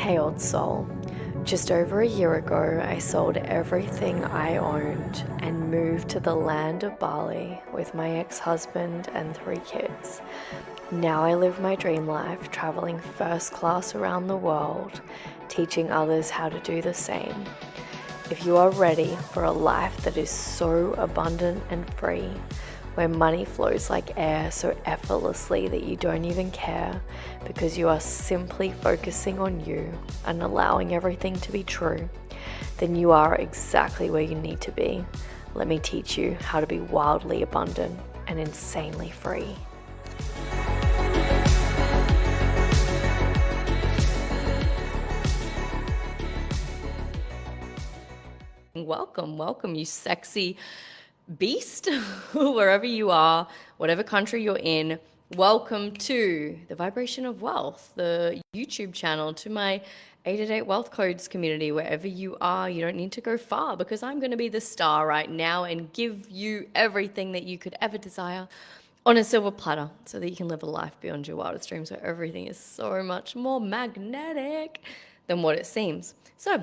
Hey old soul, just over a year ago I sold everything I owned and moved to the land of Bali with my ex-husband and 3 kids. Now I live my dream life, traveling first class around the world, teaching others how to do the same. If you are ready for a life that is so abundant and free, where money flows like air so effortlessly that you don't even care because you are simply focusing on you and allowing everything to be true, then you are exactly where you need to be. Let me teach you how to be wildly abundant and insanely free. Welcome, you sexy beast, wherever you are, whatever country you're in. Welcome to the Vibration of Wealth, the YouTube channel, to my 888 Wealth Codes community. Wherever you are, you don't need to go far because I'm going to be the star right now and give you everything that you could ever desire on a silver platter so that you can live a life beyond your wildest dreams where everything is so much more magnetic than what it seems. So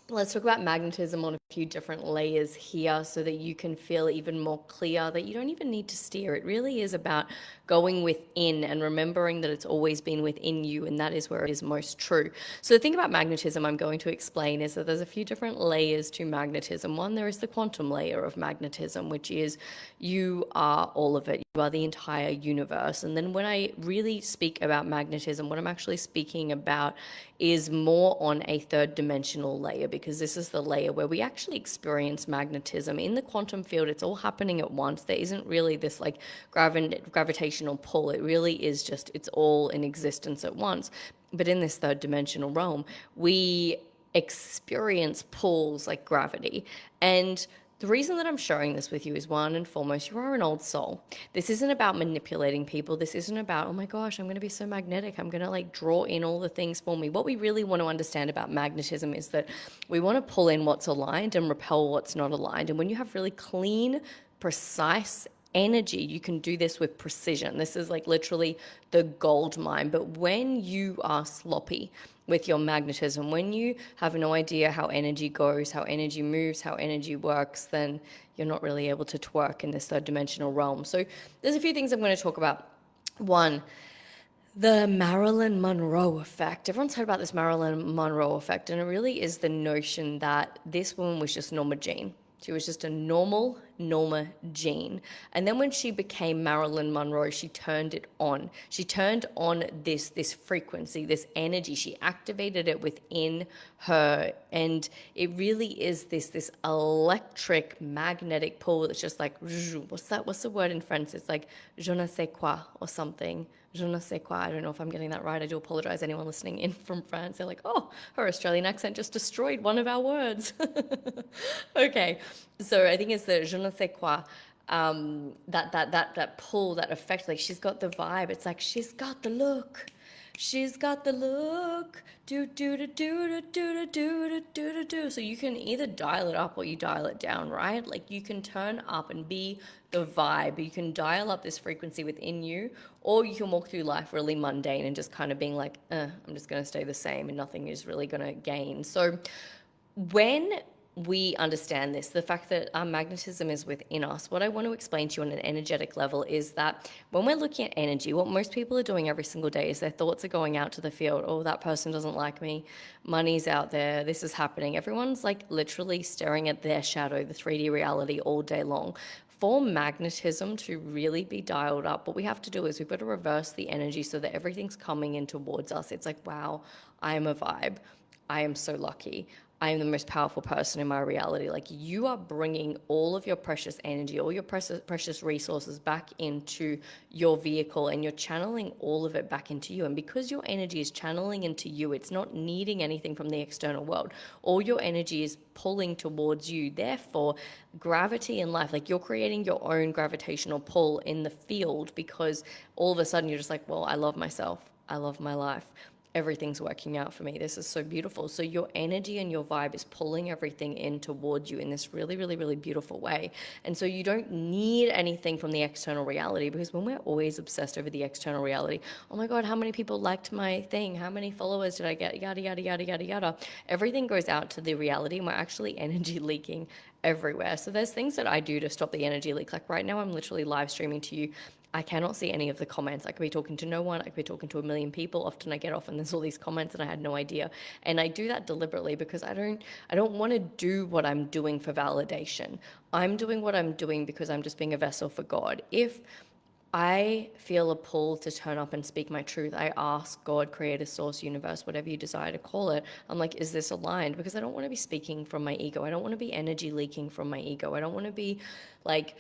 let's talk about magnetism on a few different layers here so that you can feel even more clear that you don't even need to steer. It really is about going within and remembering that it's always been within you, and that is where it is most true. So the thing about magnetism I'm going to explain is that there's a few different layers to magnetism. One, there is the quantum layer of magnetism, which is you are all of it. You are the entire universe. And then when I really speak about magnetism, what I'm actually speaking about is more on a third dimensional layer, because this is the layer where we actually experience magnetism. In the quantum field, it's all happening at once. There isn't really this like gravitational pull. It really is just, it's all in existence at once. But in this third dimensional realm, we experience pulls like gravity. And the reason that I'm sharing this with you is, one and foremost, you are an old soul. This isn't about manipulating people. This isn't about, oh my gosh, I'm going to be so magnetic. I'm going to like draw in all the things for me. What we really want to understand about magnetism is that we want to pull in what's aligned and repel what's not aligned. And when you have really clean, precise energy, you can do this with precision. This is like literally the gold mine. But when you are sloppy with your magnetism, when you have no idea how energy goes, how energy moves, how energy works, then you're not really able to twerk in this third dimensional realm. So there's a few things I'm going to talk about. One, the Marilyn Monroe effect. Everyone's heard about this Marilyn Monroe effect, and it really is the notion that this woman was just Norma Jean. She was just a normal Norma Jean. And then when she became Marilyn Monroe, she turned it on. She turned on this frequency, this energy. She activated it within her. And it really is this electric magnetic pull that's just like, what's the word in French? It's like je ne sais quoi or something. Je ne sais quoi. I don't know if I'm getting that right. I do apologize. Anyone listening in from France, they're like, oh, her Australian accent just destroyed one of our words. Okay. So I think it's the je ne sais quoi, that pull, that effect. Like, she's got the vibe. It's like she's got the look. She's got the look. Do do do do do do do do do do. So you can either dial it up or you dial it down, right? Like, you can turn up and be the vibe. You can dial up this frequency within you, or you can walk through life really mundane and just kind of being like, I'm just going to stay the same and nothing is really going to gain. So when we understand this, the fact that our magnetism is within us, what I want to explain to you on an energetic level is that when we're looking at energy, what most people are doing every single day is their thoughts are going out to the field. Oh, that person doesn't like me. Money's out there. This is happening. Everyone's like literally staring at their shadow, the 3D reality, all day long. For magnetism to really be dialed up, what we have to do is we've got to reverse the energy so that everything's coming in towards us. It's like, wow, I am a vibe. I am so lucky. I am the most powerful person in my reality. Like, you are bringing all of your precious energy, all your precious resources back into your vehicle, and you're channeling all of it back into you. And because your energy is channeling into you, it's not needing anything from the external world. All your energy is pulling towards you. Therefore, gravity in life, like, you're creating your own gravitational pull in the field, because all of a sudden you're just like, well, I love myself. I love my life. everything's working out for me. This is so beautiful. So your energy and your vibe is pulling everything in towards you in this really, really, really beautiful way. And so you don't need anything from the external reality, because when we're always obsessed over the external reality, oh my God, how many people liked my thing? How many followers did I get? Yada, yada, yada, yada, yada. Everything goes out to the reality, and we're actually energy leaking everywhere. So there's things that I do to stop the energy leak. Like right now, I'm literally live streaming to you. I cannot see any of the comments. I could be talking to no one. I could be talking to a million people. Often I get off and there's all these comments and I had no idea. And I do that deliberately because I don't want to do what I'm doing for validation. I'm doing what I'm doing because I'm just being a vessel for God. If I feel a pull to turn up and speak my truth, I ask God, creator, source, universe, whatever you desire to call it. I'm like, is this aligned? Because I don't want to be speaking from my ego. I don't want to be energy leaking from my ego. I don't want to be like,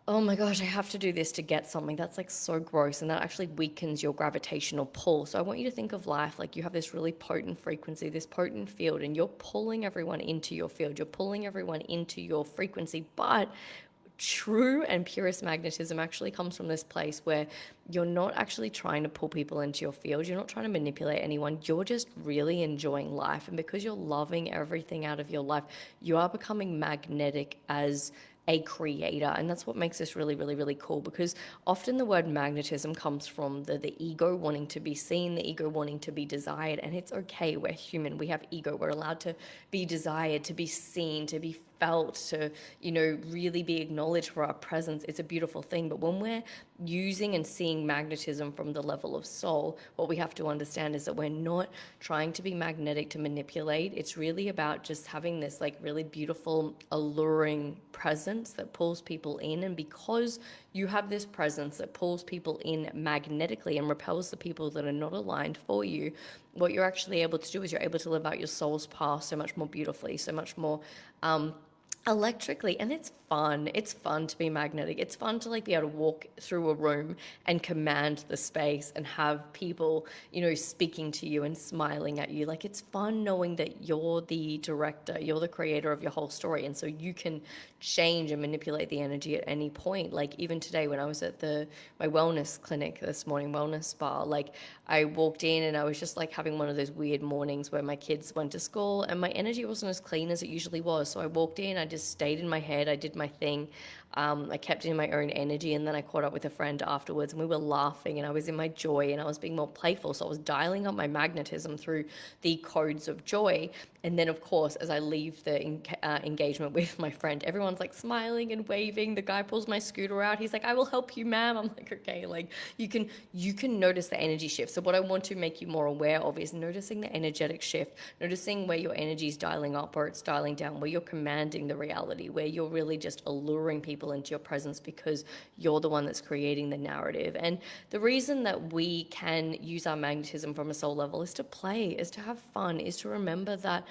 oh my gosh, I have to do this to get something. That's like so gross. And that actually weakens your gravitational pull. So I want you to think of life like you have this really potent frequency, this potent field, and you're pulling everyone into your field. You're pulling everyone into your frequency. But true and purest magnetism actually comes from this place where you're not actually trying to pull people into your field. You're not trying to manipulate anyone. You're just really enjoying life. And because you're loving everything out of your life, you are becoming magnetic as a creator. And that's what makes this really, really, really cool, because often the word magnetism comes from the ego wanting to be seen, the ego wanting to be desired. And it's okay. We're human. We have ego. We're allowed to be desired, to be seen, to be felt, to, really be acknowledged for our presence. It's a beautiful thing. But when we're using and seeing magnetism from the level of soul, what we have to understand is that we're not trying to be magnetic to manipulate. It's really about just having this like really beautiful, alluring presence that pulls people in. And because you have this presence that pulls people in magnetically and repels the people that are not aligned for you, what you're actually able to do is you're able to live out your soul's path so much more beautifully, so much more electrically. And it's fun to be magnetic. It's fun to like be able to walk through a room and command the space and have people speaking to you and smiling at you. Like, it's fun knowing that you're the director, you're the creator of your whole story, and so you can change and manipulate the energy at any point. Like even today when I was at my wellness clinic this morning, wellness spa, like I walked in and I was just like having one of those weird mornings where my kids went to school and my energy wasn't as clean as it usually was. So I walked in, I just stayed in my head, I did my thing. I kept in my own energy, and then I caught up with a friend afterwards and we were laughing and I was in my joy and I was being more playful. So I was dialing up my magnetism through the codes of joy. And then of course, as I leave the engagement with my friend, everyone's like smiling and waving. The guy pulls my scooter out. He's like, I will help you, ma'am. I'm like, okay, like you can notice the energy shift. So what I want to make you more aware of is noticing the energetic shift, noticing where your energy is dialing up or it's dialing down, where you're commanding the reality, where you're really just alluring people into your presence because you're the one that's creating the narrative. And the reason that we can use our magnetism from a soul level is to play, is to have fun, is to remember that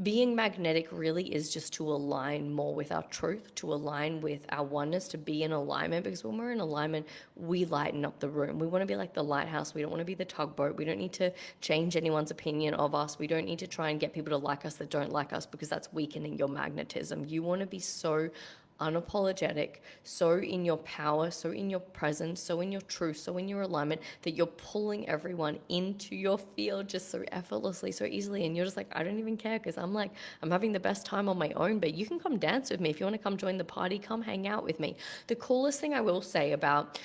being magnetic really is just to align more with our truth, to align with our oneness, to be in alignment. Because when we're in alignment, we lighten up the room. We want to be like the lighthouse. We don't want to be the tugboat. We don't need to change anyone's opinion of us. We don't need to try and get people to like us that don't like us, because that's weakening your magnetism. You want to be so unapologetic, so in your power, so in your presence, so in your truth, so in your alignment, that you're pulling everyone into your field just so effortlessly, so easily. And you're just like, I don't even care, because I'm having the best time on my own. But you can come dance with me. If you want to come join the party, come hang out with me. The coolest thing I will say about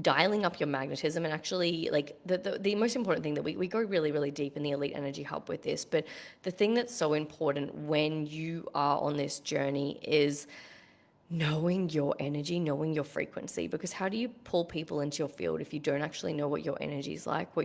dialing up your magnetism, and actually like the most important thing that we go really, really deep in the Elite Energy Hub with this, but the thing that's so important when you are on this journey is knowing your energy, knowing your frequency. Because how do you pull people into your field if you don't actually know what your energy is like,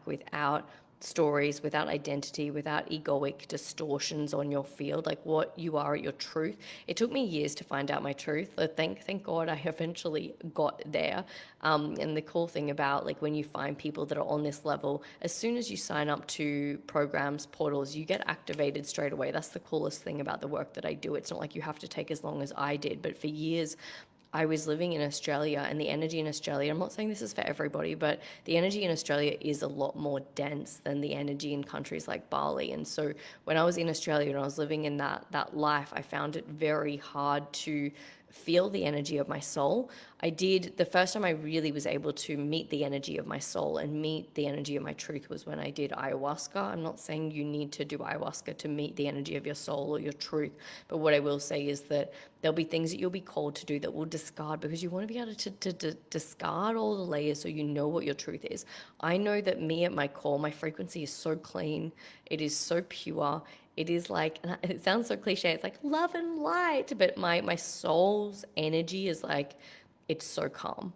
without stories, without identity, without egoic distortions on your field, like what you are at your truth? It took me years to find out my truth, but thank God I eventually got there. And the cool thing about like when you find people that are on this level, as soon as you sign up to programs, portals, you get activated straight away. That's the coolest thing about the work that I do. It's not like you have to take as long as I did, but for years I was living in Australia, and the energy in Australia, I'm not saying this is for everybody, but the energy in Australia is a lot more dense than the energy in countries like Bali. And so when I was in Australia and I was living in that life, I found it very hard to feel the energy of my soul. The first time I really was able to meet the energy of my soul and meet the energy of my truth was when I did ayahuasca. I'm not saying you need to do ayahuasca to meet the energy of your soul or your truth, but what I will say is that there'll be things that you'll be called to do that will discard, because you want to be able to discard all the layers so you know what your truth is. I know that me at my core, my frequency is so clean, it is so pure. It is like, and it sounds so cliche, it's like love and light, but my soul's energy is like, it's so calm.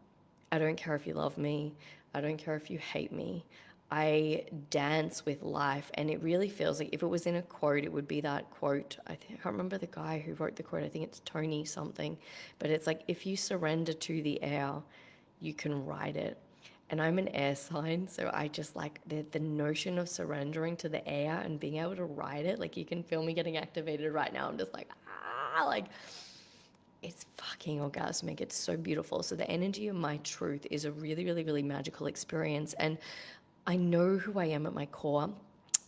I don't care if you love me. I don't care if you hate me. I dance with life, and it really feels like, if it was in a quote, it would be that quote. I can't remember the guy who wrote the quote. I think it's Tony something, but it's like, if you surrender to the air, you can ride it. And I'm an air sign, so I just like the notion of surrendering to the air and being able to ride it. Like, you can feel me getting activated right now. I'm just like, like, it's fucking orgasmic. It's so beautiful. So the energy of my truth is a really, really, really magical experience. And I know who I am at my core.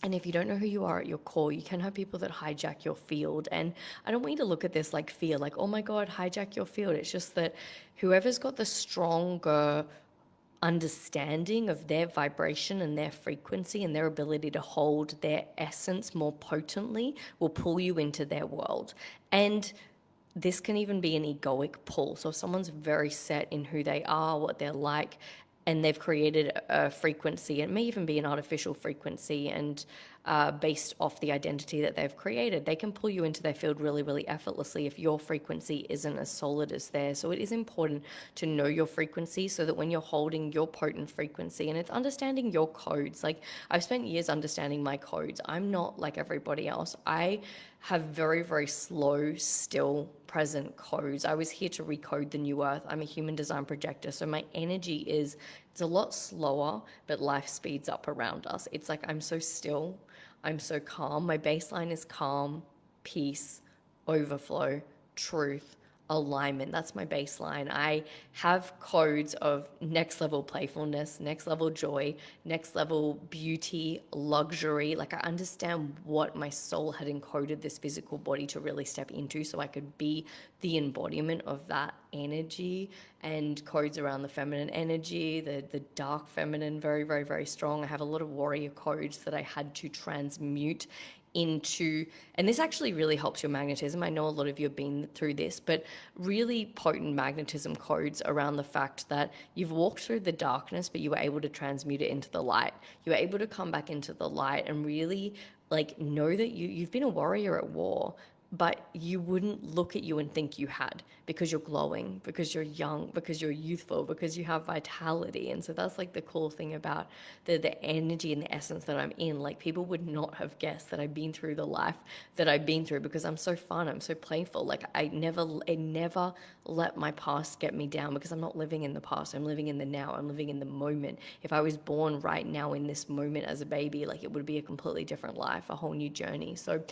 And if you don't know who you are at your core, you can have people that hijack your field. And I don't want you to look at this like fear, like, oh my God, hijack your field. It's just that whoever's got the stronger understanding of their vibration and their frequency and their ability to hold their essence more potently will pull you into their world. And this can even be an egoic pull. So if someone's very set in who they are, what they're like, and they've created a frequency, it may even be an artificial frequency, and based off the identity that they've created, they can pull you into their field really, really effortlessly if your frequency isn't as solid as theirs. So it is important to know your frequency, so that when you're holding your potent frequency, and it's understanding your codes. Like, I've spent years understanding my codes. I'm not like everybody else. I have very, very slow, still, present codes. I was here to recode the new earth. I'm a human design projector, so my energy is, it's a lot slower, but life speeds up around us. It's like, I'm so still, I'm so calm. My baseline is calm, peace, overflow, truth, alignment. That's my baseline. I have codes of next level playfulness, next level joy, next level beauty, luxury. Like, I understand what my soul had encoded this physical body to really step into, so I could be the embodiment of that energy. And codes around the feminine energy, the dark feminine, very, very, very strong. I have a lot of warrior codes that I had to transmute into, and this actually really helps your magnetism. I know a lot of you have been through this, but really potent magnetism codes around the fact that you've walked through the darkness, but you were able to transmute it into the light. You were able to come back into the light and really like know that you've been a warrior at war, but you wouldn't look at you and think you had, because you're glowing, because you're young, because you're youthful, because you have vitality. And so that's like the cool thing about the energy and the essence that I'm in. Like, people would not have guessed that I've been through the life that I've been through, because I'm so fun, I'm so playful. Like, I never let my past get me down, because I'm not living in the past, I'm living in the now, I'm living in the moment. If I was born right now in this moment as a baby, like, it would be a completely different life, a whole new journey. So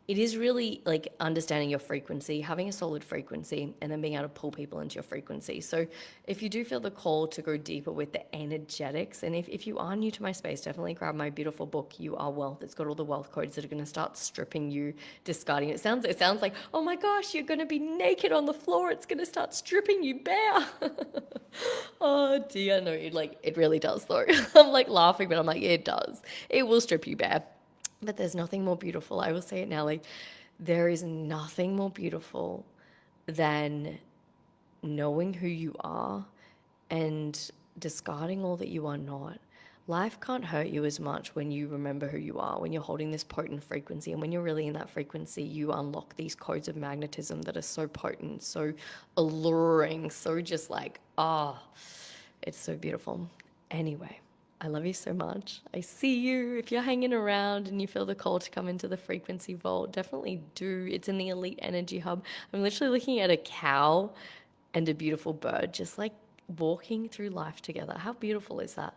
it is really like understanding your frequency, having a solid frequency, and then being able to pull people into your frequency. So if you do feel the call to go deeper with the energetics, and if you are new to my space, definitely grab my beautiful book, You Are Wealth. It's got all the wealth codes that are going to start stripping you, discarding. It sounds like, oh my gosh, you're going to be naked on the floor. It's going to start stripping you bare. Oh dear, no, it really does though. I'm like laughing, but I'm like, yeah, it does. It will strip you bare. But there's nothing more beautiful. I will say it now, like, there is nothing more beautiful than knowing who you are and discarding all that you are not. Life can't hurt you as much when you remember who you are, when you're holding this potent frequency. And when you're really in that frequency, you unlock these codes of magnetism that are so potent, so alluring, so just like, it's so beautiful. Anyway, I love you so much. I see you. If you're hanging around and you feel the call to come into the frequency vault, definitely do. It's in the Elite Energy Hub. I'm literally looking at a cow and a beautiful bird, just like walking through life together. How beautiful is that?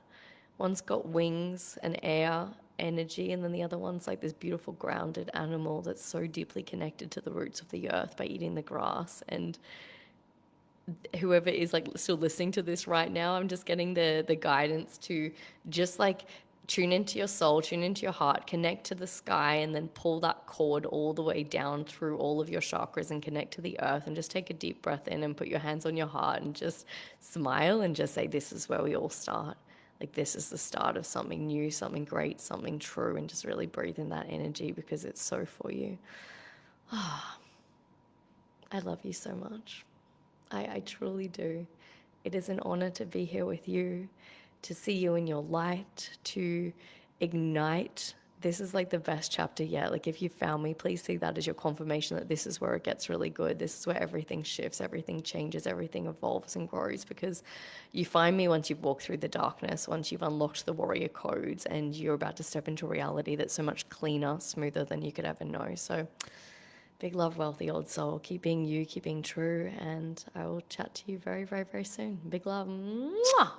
One's got wings and air, energy, and then the other one's like this beautiful grounded animal that's so deeply connected to the roots of the earth by eating the grass. And whoever is like still listening to this right now, I'm just getting the guidance to just like tune into your soul, tune into your heart, connect to the sky, and then pull that cord all the way down through all of your chakras and connect to the earth. And just take a deep breath in and put your hands on your heart and just smile and just say, this is where we all start. Like, this is the start of something new, something great, something true. And just really breathe in that energy because it's so for you. I love you so much. I truly do. It is an honor to be here with you, to see you in your light, to ignite. This is like the best chapter yet. Like, if you found me, please see that as your confirmation that this is where it gets really good. This is where everything shifts, everything changes, everything evolves and grows, because you find me once you've walked through the darkness, once you've unlocked the warrior codes, and you're about to step into reality that's so much cleaner, smoother than you could ever know. So big love, wealthy old soul. Keep being you, keep being true, and I will chat to you very, very, very soon. Big love. Mwah!